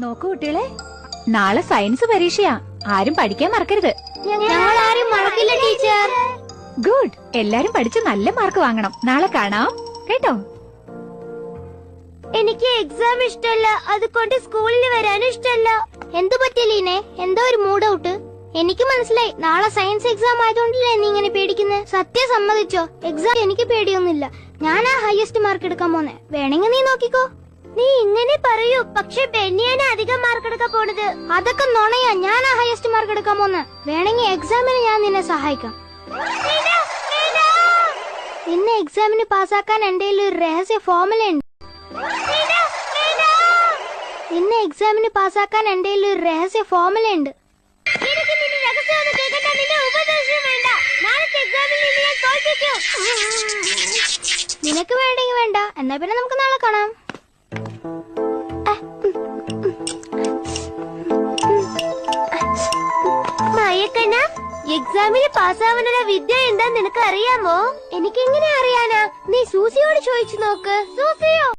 നോക്കൂ കുട്ടികളെ, നാളെ സയൻസ് പരീക്ഷയാ. ആരും പഠിക്കാൻ മറക്കരുത്. ഞങ്ങളാരും മറക്കില്ല ടീച്ചർ. ഗുഡ്. എല്ലാരും പഠിച്ച് നല്ല മാർക്ക് വാങ്ങണം. നാളെ കാണാം കേട്ടോ. എനിക്ക് എക്സാം ഇഷ്ടല്ല, അതുകൊണ്ട് സ്കൂളിൽ വരാനും ഇഷ്ടല്ല. എന്തു പറ്റിയല്ലേ? എന്തോ ഒരു മൂഡ് ഔട്ട്. എനിക്ക് മനസ്സിലായി, നാളെ സയൻസ് എക്സാം ആയതുകൊണ്ടല്ലേ നീ ഇങ്ങനെ പേടിക്കുന്നത്. സത്യം സമ്മതിച്ചോ? എക്സാം എനിക്ക് പേടിയൊന്നുമില്ല. ഞാനാ ഹയസ്റ്റ് മാർക്ക് എടുക്കാൻ പോന്നെ. വേണമെങ്കിൽ നീ നോക്കിക്കോ. നീ ഇങ്ങനെ പറയൂ, പക്ഷെ ബെന്നിയാണ് അധികം മാർക്ക് എടുക്കാൻ പോണത്. അതൊക്കെ നുണയാ. ഞാനാ ഹയസ്റ്റ് മാർക്ക് എടുക്കാൻ പോന്നെ. വേണമെങ്കിൽ എക്സാമിന് ഞാൻ നിന്നെ സഹായിക്കാം. നിന്നെ എക്സാമിന് പാസ്സാക്കാൻ എന്റെ ഒരു രഹസ്യ ഫോർമുല ഉണ്ട്. നിന്നെ എക്സാമിന് പാസ്സാക്കാൻ എന്റെ ഒരു രഹസ്യ ഫോർമുല ഉണ്ട്. നിനക്ക് വേണ്ടെങ്കിൽ വേണ്ട, എന്നാ പിന്നെ നമുക്ക് നാളെ കാണാം. മയക്കണ്ണ, എക്സാമിന് പാസ്സാവാനുള്ള വിദ്യ എന്താ നിനക്ക് അറിയാമോ? എനിക്കെങ്ങനെ അറിയാനാ? നീ സൂസിയോട് ചോദിച്ചു നോക്ക്. സൂസിയോ